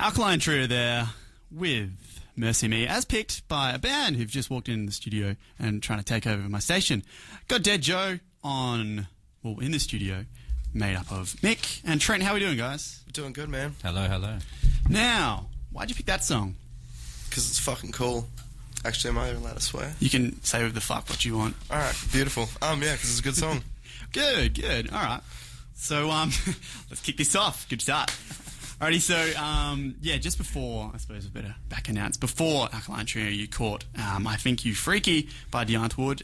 Alkaline Trio there with Mercy Me, as picked by a band who've just walked in the studio and trying to take over my station. Got Dead Joe in the studio, made up of Mick and Trent. How are we doing, guys? Doing good, man. Hello, hello. Now, why'd you pick that song? Because it's fucking cool. Actually, am I allowed to swear? You can say with the fuck what you want. Alright, beautiful. Yeah, because it's a good song. Good. Alright. So, let's kick this off. Good start. Alrighty, so, just before, I suppose I better back announce, before Alkaline Trio, you caught I Think You Freaky by Deont Wood.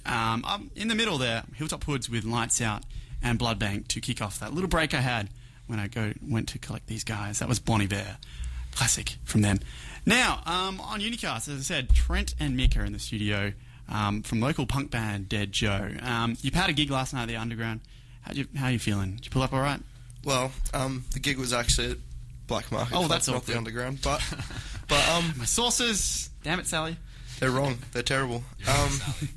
In the middle there, Hilltop Hoods with Lights Out and Blood Bank to kick off that little break I had when I went to collect these guys. That was Bonnie Bear. Classic from them. Now, on UniCast, as I said, Trent and Mick are in the studio from local punk band Dead Joe. You had a gig last night at the Underground. How are you feeling? Did you pull up all right? Well, the gig was actually at Black Market. Oh, that's not the Underground. But my sources. Damn it, Sally. They're wrong. They're terrible. Sally.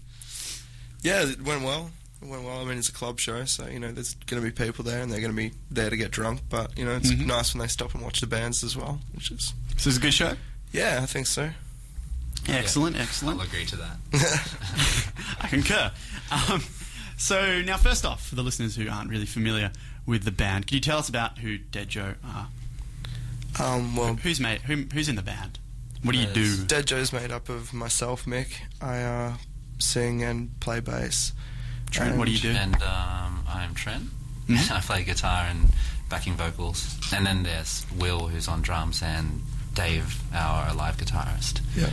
Yeah, it went well. I mean, it's a club show, so, there's going to be people there and they're going to be there to get drunk, but, it's nice when they stop and watch the bands as well, which is... So it's a good show? Yeah, I think so. Excellent. I'll agree to that. I concur. So now, first off, for the listeners who aren't really familiar with the band, can you tell us about who Dead Joe are? Who's in the band? What do you do? Dead Joe's made up of myself, Mick. I sing and play bass. Trent, what do you do? And I'm Trent. Mm-hmm. I play guitar and backing vocals. And then there's Will, who's on drums, and Dave, our live guitarist. Yeah.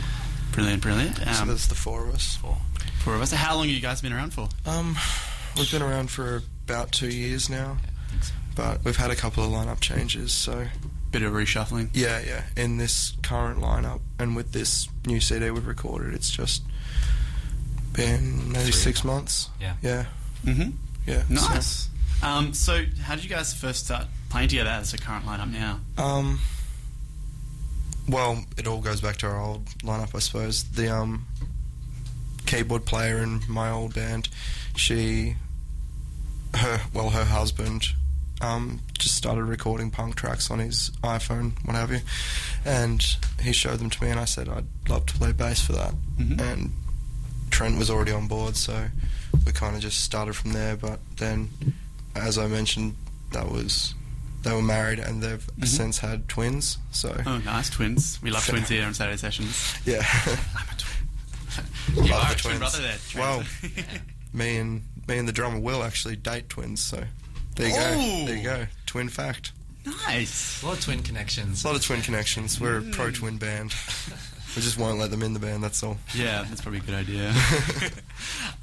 Brilliant. So there's the four of us. Four of us. How long have you guys been around for? We've been around for about 2 years now. Yeah, I think so. But we've had a couple of lineup changes, so... Bit of reshuffling? Yeah. In this current lineup, and with this new CD we've recorded, it's just been maybe 6 months. Yeah. Mm-hmm. Yeah. Nice. So how did you guys first start playing together as a current lineup now? Well, it all goes back to our old lineup, I suppose. The keyboard player in my old band, her husband just started recording punk tracks on his iPhone, what have you, and he showed them to me and I said I'd love to play bass for that. Mm-hmm. And Trent was already on board, so we kind of just started from there. But then, as I mentioned, they were married and they've since had twins. So nice, twins. We love twins here on Saturday Sessions. Yeah. I'm a twin. You are a twin brother there, Trent. Well, me and the drummer Will actually date twins, so there you go. Twin fact. Nice. A lot of twin connections. We're a pro-twin band. We just won't let them in the band, that's all. Yeah, that's probably a good idea.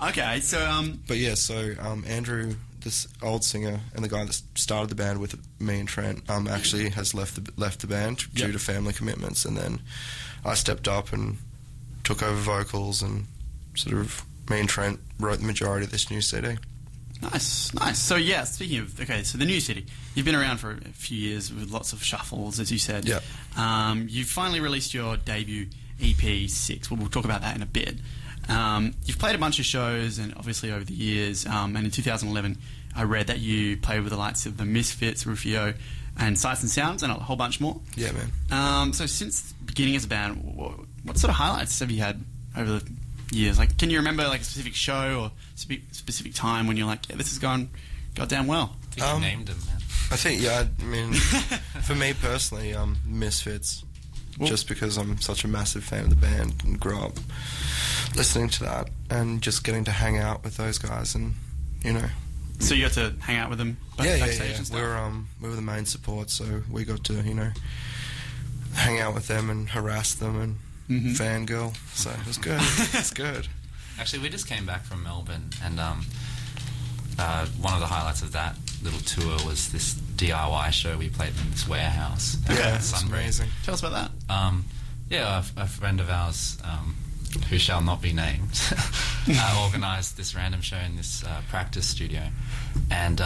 Okay, so... But yeah, so Andrew, this old singer, and the guy that started the band with me and Trent, actually has left the band due to family commitments, and then I stepped up and took over vocals, and sort of me and Trent wrote the majority of this new CD. Nice. So yeah, speaking of, so the new CD, you've been around for a few years with lots of shuffles, as you said. Yeah. You've finally released your debut EP 6. We'll talk about that in a bit. You've played a bunch of shows, and obviously over the years, and in 2011 I read that you played with the likes of the Misfits, Rufio, and Sights and Sounds, and a whole bunch more. Yeah, man. So since beginning as a band, what sort of highlights have you had over the years? Like, can you remember like a specific show or specific time when you're like, yeah, this has gone goddamn well? I think you named them, man. I think, for me personally, Misfits, just because I'm such a massive fan of the band and grew up listening to that and just getting to hang out with those guys and, So you got to hang out with them backstage and stuff? We were the main support, so we got to, hang out with them and harass them and fangirl, so it was good. It's good. Actually, we just came back from Melbourne, and one of the highlights of that little tour was this DIY show we played in this warehouse. Yeah, it's amazing. Tell us about that. A friend of ours, who shall not be named, organised this random show in this practice studio, and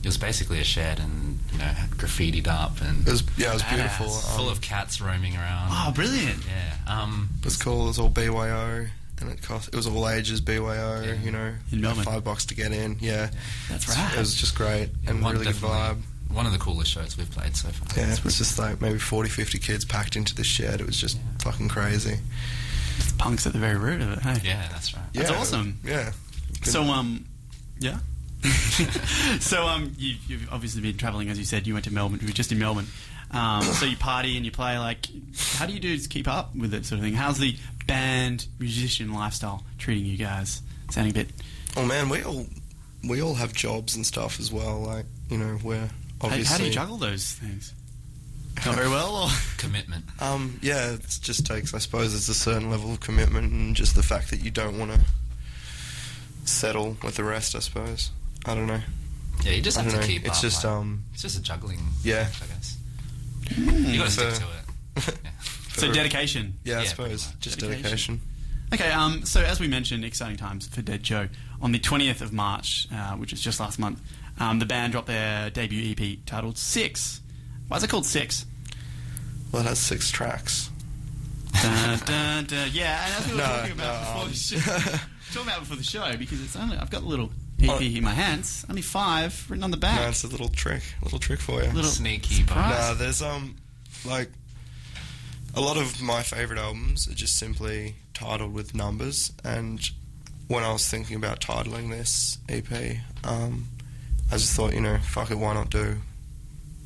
it was basically a shed and had graffitied up, and it was beautiful, full of cats roaming around. Oh, brilliant! Yeah, it was cool. It was all BYO, and it was all ages BYO. In Melbourne, $5 to get in. Yeah, that's right. It was just great and really good vibe. one of the coolest shows we've played so far. Yeah, it was just like maybe 40, 50 kids packed into this shed. It was just fucking crazy. It's punk's at the very root of it, hey? Yeah, that's right. That's awesome. Yeah. So, yeah? So, you've obviously been travelling, as you said. You went to Melbourne. You were just in Melbourne. So you party and you play, like, how do you do to keep up with it sort of thing? How's the band, musician lifestyle treating you guys? Sounding a bit... Oh, man, we all have jobs and stuff as well. Like, you know, we're obviously... How do you juggle those things? Not very well, or...? Commitment. Yeah, it just takes, I suppose, it's a certain level of commitment and just the fact that you don't want to settle with the rest, I suppose. I don't know. Yeah, you just have to keep it's up. Just, it's just a juggling yeah. act, I guess. You got to stick to it. Yeah. So dedication. Yeah, I suppose. Just dedication. Okay, so as we mentioned, exciting times for Dead Joe. On the 20th of March, which was just last month, the band dropped their debut EP titled 6. Why is it called 6? Well, it has 6 tracks. Dun, dun, dun. Yeah, and as we were talking about before the show, because it's only, I've got a little EP in my hands, only 5 written on the back. No, it's a little trick for you. Little sneaky bonus. No, there's like a lot of my favourite albums are just simply titled with numbers, and when I was thinking about titling this EP, I just thought, you know, fuck it, why not do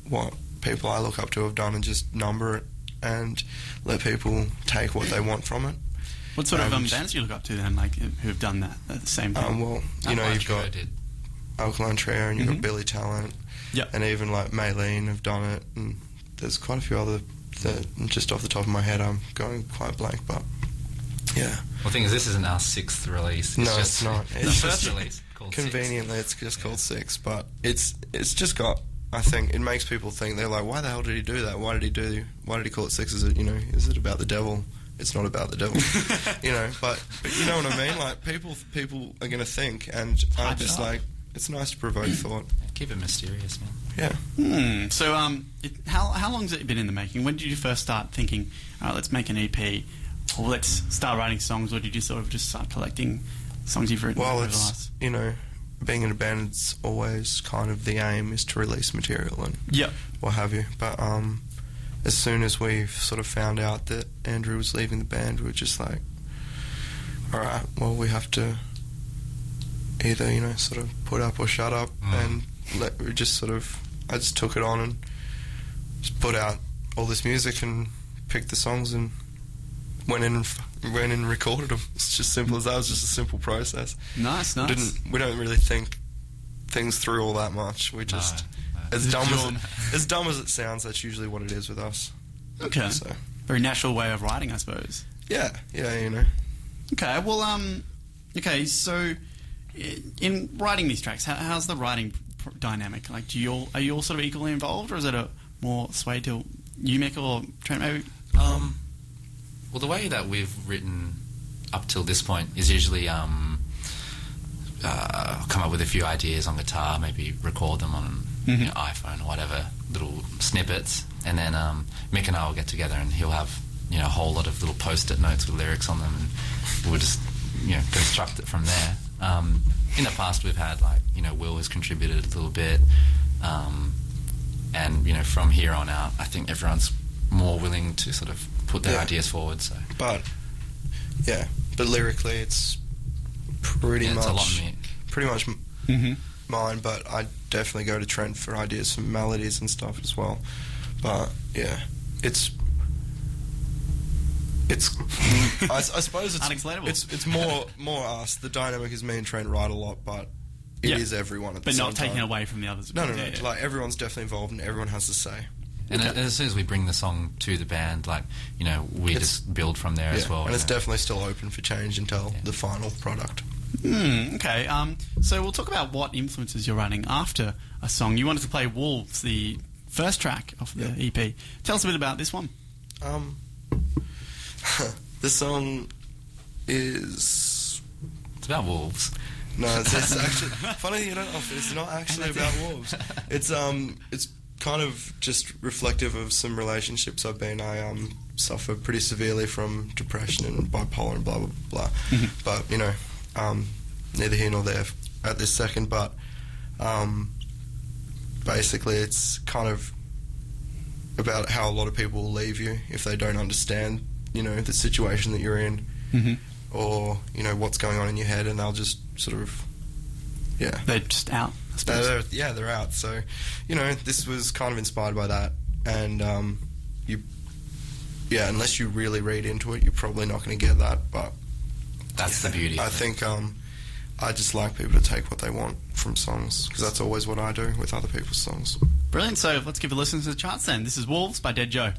what people I look up to have done and just number it and let people take what they want from it. What sort of bands do you look up to then, like, who have done that at the same time? Well, you know, you've got Alkaline Trio and you've got Billy Talent, and even like Maylene have done it, and there's quite a few other that just off the top of my head I'm going quite blank, but yeah. Well, the thing is, this isn't our 6th release. It's not. It's the first release called conveniently 6. It's just called 6, but it's just got, I think it makes people think, they're like, why the hell did he do that? Why did he call it 6? Is it, you know, is it about the devil? It's not about the devil, you know, but you know what I mean? Like, people are going to think, and I'm just like, it's nice to provoke thought. Keep it mysterious, man. Yeah. So, how long has it been in the making? When did you first start thinking, all right, let's make an EP, or let's start writing songs, or did you sort of just start collecting songs you've written over the last... you know, being in a band, it's always kind of the aim is to release material and what have you. But as soon as we sort of found out that Andrew was leaving the band, we were just like, all right, well, we have to either, you know, sort of put up or shut up, and I just took it on and just put out all this music and picked the songs and went in and recorded them. It's just simple as that. It was just a simple process. Nice. We don't really think things through all that much. We just as dumb as it sounds, that's usually what it is with us. Okay. So very natural way of writing, I suppose. Yeah, you know. Okay, well, okay, so in writing these tracks, how's the writing dynamic? Like, are you all sort of equally involved, or is it a more swayed to you, Mick, or Trent, maybe? Well, the way that we've written up till this point is usually come up with a few ideas on guitar, maybe record them on you know, iPhone or whatever, little snippets, and then Mick and I will get together and he'll have, you know, a whole lot of little post-it notes with lyrics on them, and we'll just, you know, construct it from there. In the past, we've had, like, you know, Will has contributed a little bit, and, you know, from here on out, I think everyone's more willing to sort of put their ideas forward. So, but lyrically, it's pretty much a lot of Mick. Pretty much mine. But I definitely go to Trent for ideas for melodies and stuff as well. But yeah, it's I suppose it's unexplainable. It's more us. The dynamic is me and Trent write a lot, but it is everyone at the same time. But not taking away from the others. No. Like, everyone's definitely involved and everyone has to say. And as soon as we bring the song to the band, like, you know, we just build from there as well. And it's definitely still open for change until the final product. Okay, so we'll talk about what influences you're running after a song. You wanted to play Wolves, the first track of the EP. Tell us a bit about this one. This song is... It's about wolves. No, it's actually... funny enough, it's not actually about wolves. It's kind of just reflective of some relationships I've been. I suffer pretty severely from depression and bipolar and blah, blah, blah. But, you know, neither here nor there at this second. But basically it's kind of about how a lot of people will leave you if they don't understand, you know, the situation that you're in, or, you know, what's going on in your head, and they'll just sort of, they're just out, I suppose. They're out. So, you know, this was kind of inspired by that, and unless you really read into it, you're probably not going to get that, but that's the beauty. I think I just like people to take what they want from songs, because that's always what I do with other people's songs. Brilliant. So let's give a listen to the charts then. This is Wolves by Dead Joe.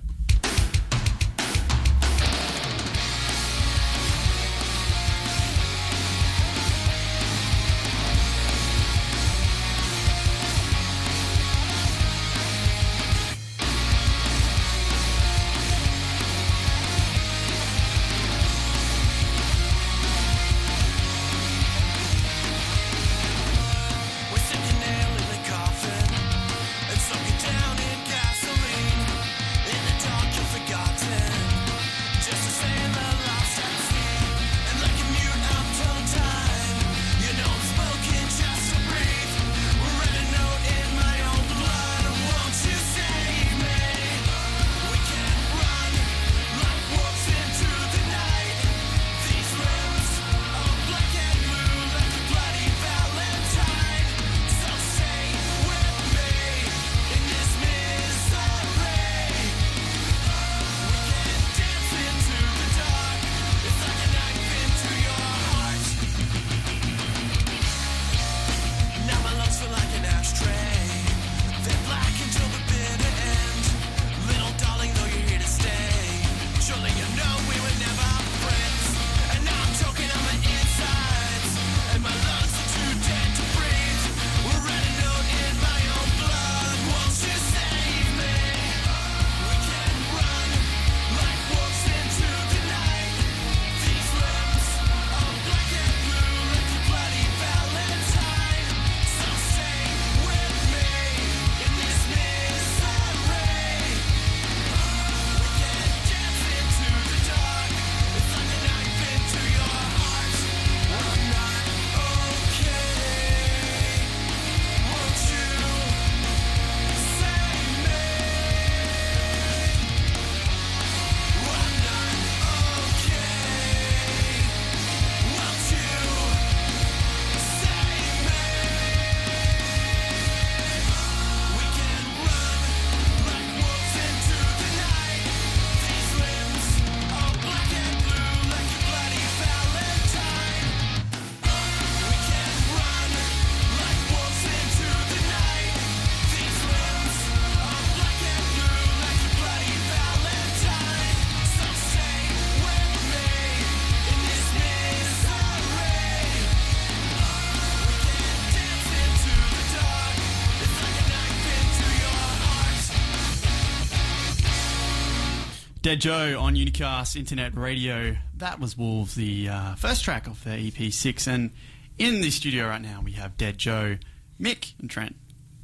Dead Joe on UniCast Internet Radio. That was Wolves, the first track of their EP6. And in the studio right now, we have Dead Joe, Mick, and Trent.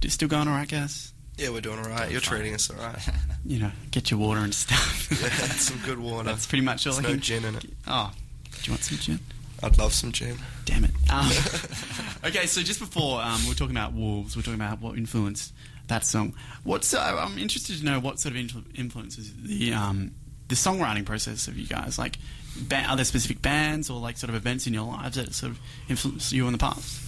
Still going all right, guys? Yeah, we're doing all right. You're treating us all right. You know, get your water and stuff. Yeah, some good water. That's pretty much all. There's no gin in it. Oh, do you want some gin? I'd love some gin. Damn it. Okay, so just before we were talking about Wolves, we were talking about what influenced that song. I'm interested to know what sort of influences the songwriting process of you guys. Like, are there specific bands or like sort of events in your lives that sort of influenced you in the past?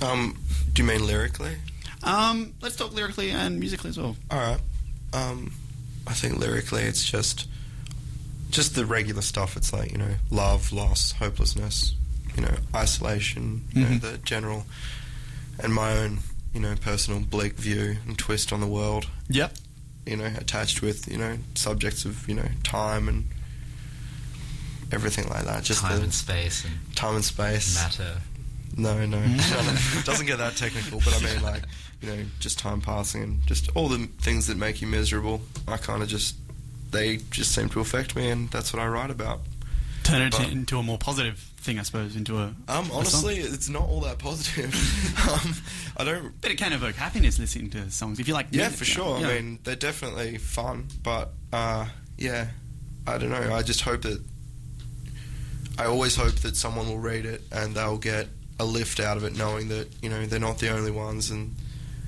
Do you mean lyrically? Let's talk lyrically and musically as well. All right. I think lyrically, it's just the regular stuff. It's like, you know, love, loss, hopelessness, you know, isolation, you know, the general, and my own, you know, personal bleak view and twist on the world. Yep. You know, attached with, you know, subjects of, you know, time and everything like that. Just time and space. Time and space. Matter. No. It doesn't get that technical, but I mean, like, you know, just time passing and just all the things that make you miserable. I kind of they just seem to affect me, and that's what I write about. Turn it into a more positive thing, I suppose, into a honestly, it's not all that positive. I don't... But it can evoke happiness listening to songs, if you like music. Yeah, for sure. I mean, they're definitely fun, but, yeah, I don't know. I just hope that... I always hope that someone will read it and they'll get a lift out of it, knowing that, you know, they're not the only ones, and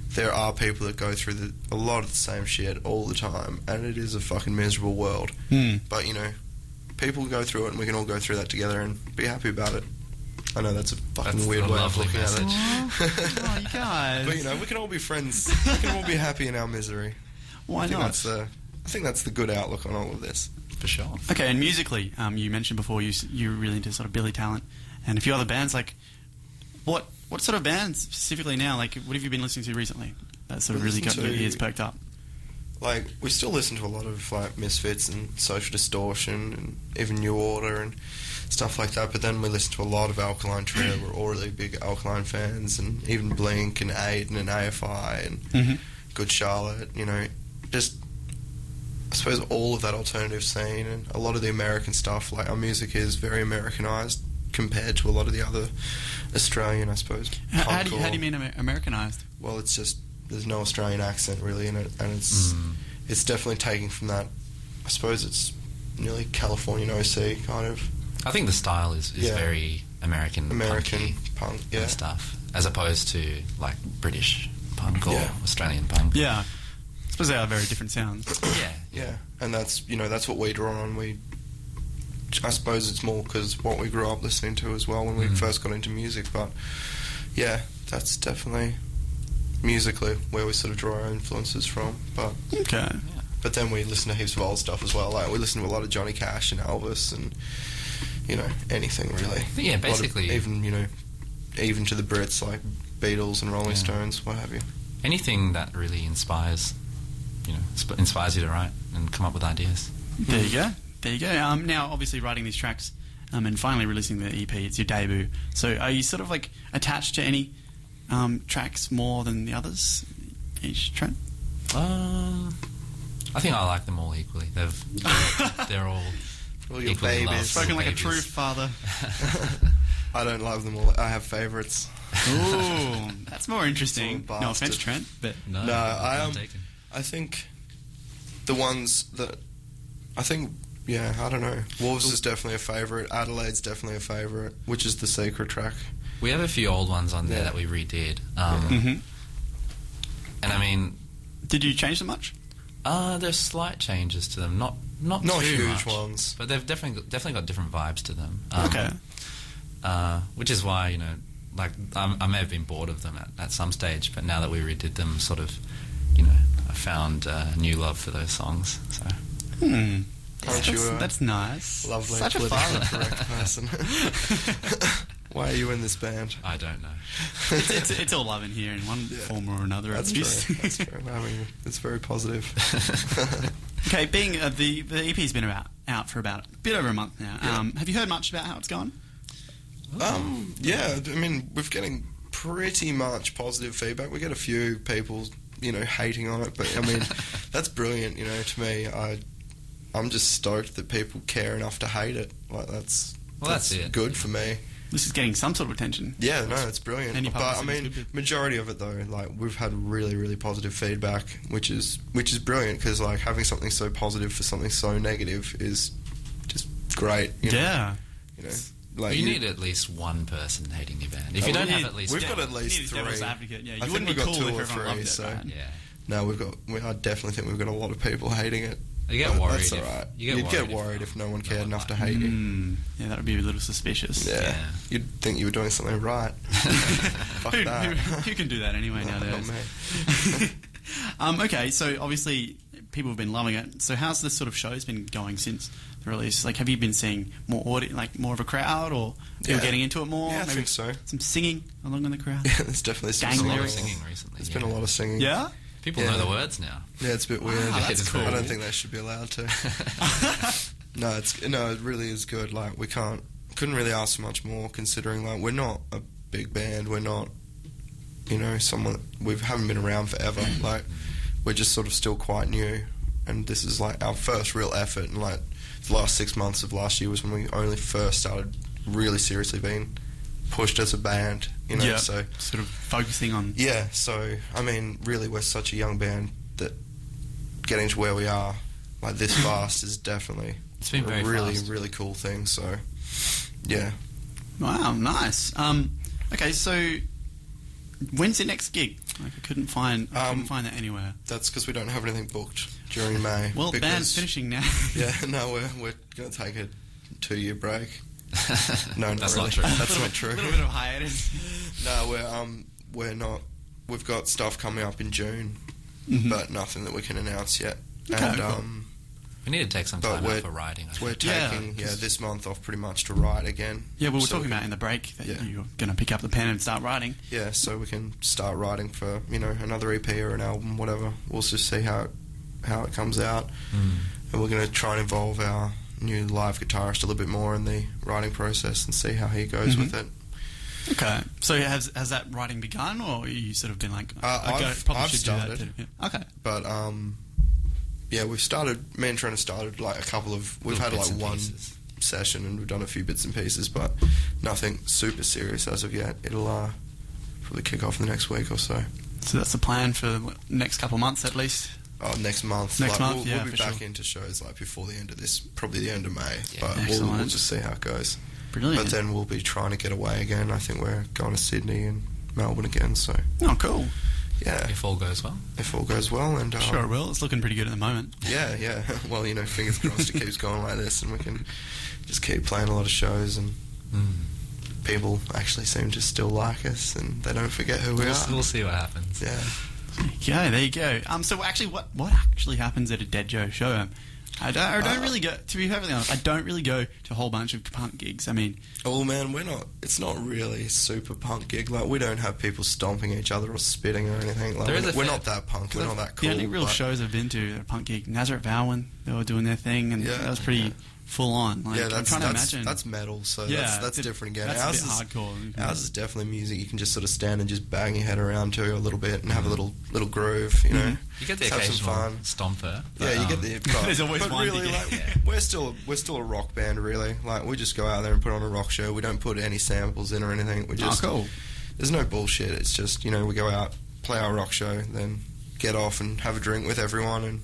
there are people that go through a lot of the same shit all the time, and it is a fucking miserable world. But, you know, people go through it, and we can all go through that together and be happy about it. I know that's a fucking weird way of looking at it. Oh, you guys. But, you know, we can all be friends. We can all be happy in our misery. Why not? I think that's the good outlook on all of this. For sure. Okay, and musically, you mentioned before you're really into sort of Billy Talent and a few other bands. Like, what sort of bands specifically now? Like, what have you been listening to recently that sort of really got your ears perked up? Like, we still listen to a lot of, like, Misfits and Social Distortion and even New Order and stuff like that, but then we listen to a lot of Alkaline Trio. We're all really big Alkaline fans, and even Blink and Aiden and AFI and Good Charlotte, you know, just, I suppose, all of that alternative scene and a lot of the American stuff. Like, our music is very Americanized compared to a lot of the other Australian, I suppose. How do you mean Americanized? Well, it's just, there's no Australian accent really in it, and it's definitely taking from that. I suppose it's nearly Californian OC kind of. I think the style is very American punk, yeah, stuff, as opposed to like British punk or Australian punk. Yeah, I suppose they are very different sounds. Yeah, and that's, you know, that's what we draw on. I suppose it's more because what we grew up listening to as well when we first got into music. But yeah, that's definitely musically where we sort of draw our influences from. But okay, but then we listen to heaps of old stuff as well. Like, we listen to a lot of Johnny Cash and Elvis and, you know, anything really. Yeah, basically, even to the Brits, like Beatles and Rolling Stones, what have you. Anything that really inspires you to write and come up with ideas. There you go. Now, obviously, writing these tracks and finally releasing the EP, it's your debut. So, are you sort of like attached to any tracks more than the others? Each track? I think I like them all equally. They're all your equally loved. Spoken like a true father. I don't love them all. I have favourites. Ooh, that's more interesting. No offense, Trent, but no, I think the ones that I don't know. Wolves is definitely a favourite. Adelaide's definitely a favourite, which is the Secret track. We have a few old ones on there that we redid. And I mean, did you change them much? There's slight changes to them, not too huge much, ones, but they've definitely got different vibes to them. Okay. Which is why, you know, like I may have been bored of them at some stage, but now that we redid them, sort of, you know, I found a new love for those songs. So. That's nice. Lovely, such a politically correct person. Why are you in this band? I don't know. It's all love in here in one form or another. That's true. That's true. I mean, it's very positive. Okay, being the EP's been out for about a bit over a month now. Have you heard much about how it's gone? Yeah, I mean, we're getting pretty much positive feedback. We get a few people, you know, hating on it, but I mean, that's brilliant. You know, to me, I'm just stoked that people care enough to hate it. Like, that's it. Good for me. This is getting some sort of attention. Yeah, no, it's brilliant. But I mean, majority of it though, like, we've had really, really positive feedback, which is brilliant, because like having something so positive for something so negative is just great. You know? You know, like you need at least one person hating your band. If you don't have at least, we've got at least three. Advocate. Yeah, I think we've got 2 or 3. So no, I definitely think we've got a lot of people hating it. You get worried. That's all right. You'd get worried if no one cared enough to hate you. Yeah, that would be a little suspicious. Yeah. You'd think you were doing something right. Fuck that. Who can do that anyway nowadays? Not me. Okay, so obviously people have been loving it. So how's this sort of show's been going since the release? Like, have you been seeing more more of a crowd, or people getting into it more? Yeah, I maybe think so. Some singing along in the crowd. Yeah, there's definitely some singing recently. There's been a lot of singing. Yeah. People know the words now. Yeah, it's a bit weird. That's cool. I don't think they should be allowed to. No, it really is good. Like, couldn't really ask for much more, considering like we're not a big band. We're not, you know, we haven't been around forever. Like, we're just sort of still quite new, and this is like our first real effort. And like the last 6 months of last year was when we only first started really seriously being pushed as a band, you know, so sort of focusing on... Yeah, so, I mean, really, we're such a young band that getting to where we are, like, this fast is definitely it's been very really, fast. really cool thing, so, yeah. Wow, nice. Okay, so, when's your next gig? Like I couldn't find that anywhere. That's because we don't have anything booked during May. Well, the band's finishing now. Yeah, no, we're going to take a 2-year break. No, That's really. not true. That's not true. A little bit of hiatus. No, we're not. We've got stuff coming up in June, but nothing that we can announce yet. Okay, And cool. We need to take some time out for writing. I we're think. taking this month off pretty much to write again. Yeah, well, we're So talking we about can- in the break that Yeah. you're going to pick up the pen and start writing. Yeah, so we can start writing for another EP or an album, whatever. We'll just see how it comes out, and we're going to try and involve our new live guitarist a little bit more in the writing process and see how he goes with it. Okay, so has that writing begun, or you sort of been like, I've probably should started. do that too? Yeah. Okay. But yeah, we've started. Me and Trent have started like a couple of. We've Little had bits like and one pieces. session and we've done a few bits and pieces, but nothing super serious as of yet. It'll probably kick off in the next week or so. So that's the plan for the next couple of months at least. Next month. Next month, we'll yeah, be for back sure. into shows like before the end of this, probably the end of May. Yeah. But Excellent. we'll just see how it goes. Brilliant. But then we'll be trying to get away again. I think we're going to Sydney and Melbourne again. So Oh, cool. yeah, If all goes well. if all goes well, and Sure it will. It's looking pretty good at the moment. yeah. Well, fingers crossed it keeps going like this, and we can just keep playing a lot of shows, and people actually seem to still like us, and they don't forget who we are. We'll see what happens. Yeah. There you go. So actually, what actually happens at a Dead Joe show? I don't really go. To be perfectly honest, I don't really go to a whole bunch of punk gigs. I mean, Oh man, we're not. It's not really a super punk gig. Like we don't have people stomping each other or spitting or anything. Like There is a we're fair- not that punk. We're not that cool. the only real but- shows I've been to at a punk gig, Nazareth Vow, when they were doing their thing, and Yeah, that was pretty yeah. full on. Like, Yeah, I'm that's trying to imagine. that's metal. So Yeah, that's different again. That's ours a bit is hardcore. ours is definitely music. You can just sort of stand and just bang your head around to a little bit and have a little groove. You know, You get the Just have some occasional fun. stomper. Yeah, you get the. But, There's always but one really, thing. like, we're still a rock band. Really, like we just go out there and put on a rock show. We don't put any samples in or anything. We just cool. There's no bullshit. It's just we go out, play our rock show, then get off and have a drink with everyone, and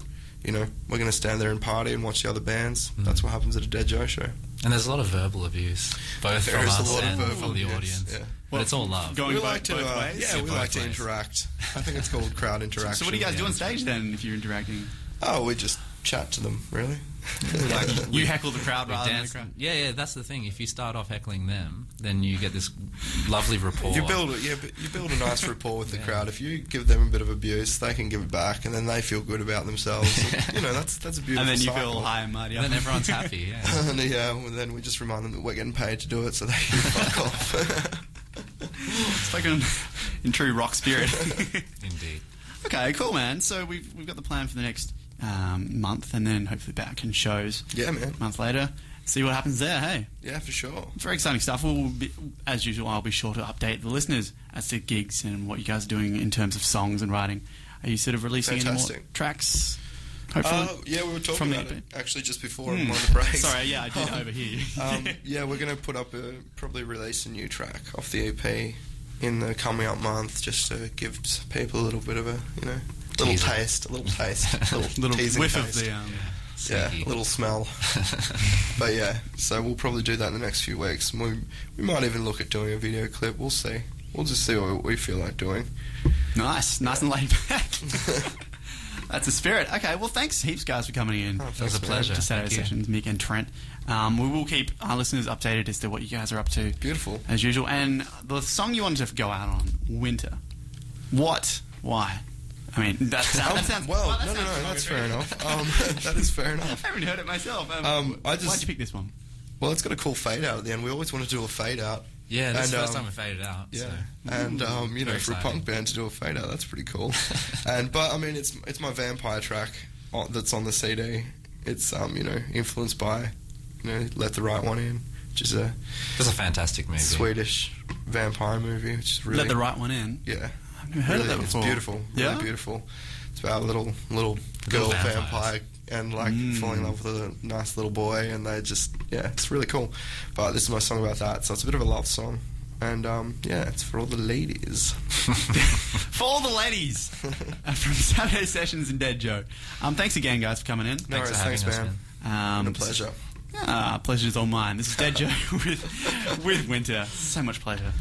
we're gonna stand there and party and watch the other bands. That's what happens at a Dead Joe show. And there's a lot of verbal abuse, both There from is a us lot of and verbal from the abuse, audience. yeah. But it's all love. Going We both, like to, both ways. yeah, we both like to ways. interact. I think it's called crowd interaction. So what do you guys do on Yeah. stage then if you're interacting? Oh, we just chat to them, really. Like you heckle the crowd We rather than the dance- crowd. Yeah, that's the thing. If you start off heckling them, then you get this lovely rapport. You build a nice rapport with the crowd. If you give them a bit of abuse, they can give it back, and then they feel good about themselves. And, that's a beautiful. And then you cycle. feel high and mighty. And then everyone's happy. Yeah. And well, then we just remind them that we're getting paid to do it, so they can fuck off. It's like in true rock spirit. Indeed. Okay, cool, man. So we've got the plan for the next month, and then hopefully back in shows Yeah, man. a month later. See what happens there. Hey, Yeah, for sure. it's very exciting stuff. We'll be, as usual, I'll be sure to update the listeners as to gigs and what you guys are doing in terms of songs and writing. Are you sort of releasing any more Fantastic. tracks? Hopefully. Yeah, we were talking From the about EP. it actually just before on one of the breaks. Sorry, yeah, I did overhear you. Yeah, we're going to put up probably release a new track off the EP in the coming up month, just to give people a little bit of a little Teaser. taste, little teasing whiff taste. of the. Yeah, Sneaky. a little smell. But yeah, so we'll probably do that in the next few weeks. We might even look at doing a video clip. We'll see. We'll just see what we feel like doing. Nice and laid back. That's the spirit. Okay, well, thanks heaps, guys, for coming in. Oh, It was a man. pleasure. To Saturday Thank you. Sessions, Mick and Trent. We will keep our listeners updated as to what you guys are up to, Beautiful. as usual. And the song you wanted to go out on, Winter. What? Why? I mean, that sounds... Well, that no, sounds that's very fair good. enough. That is fair I enough. haven't heard it myself. I just- Why'd you pick this one? Well, it's got a cool fade out at the end. We always want to do a fade out. Yeah, that's the And, first time we faded out. Yeah, So. and Very for a exciting. punk band to do a fade out, that's pretty cool. But I mean, it's my vampire track that's on the CD. It's influenced by Let the Right One In, which is a It's a fantastic movie. Swedish vampire movie, which is really Let the right one in. yeah. I've never heard of Really, that before. It's beautiful, really Yeah? beautiful. It's about a little girl vampires. vampire and falling in love with a nice little boy, and they just it's really cool. But this is my song about that, so it's a bit of a love song, and it's for all the ladies. For all the ladies from Saturday Sessions and Dead Joe. Thanks again, guys, for coming in. No worries, for having thanks, us, man. Been a pleasure. Pleasure's all mine. This is Dead Joe with Winter. So much pleasure.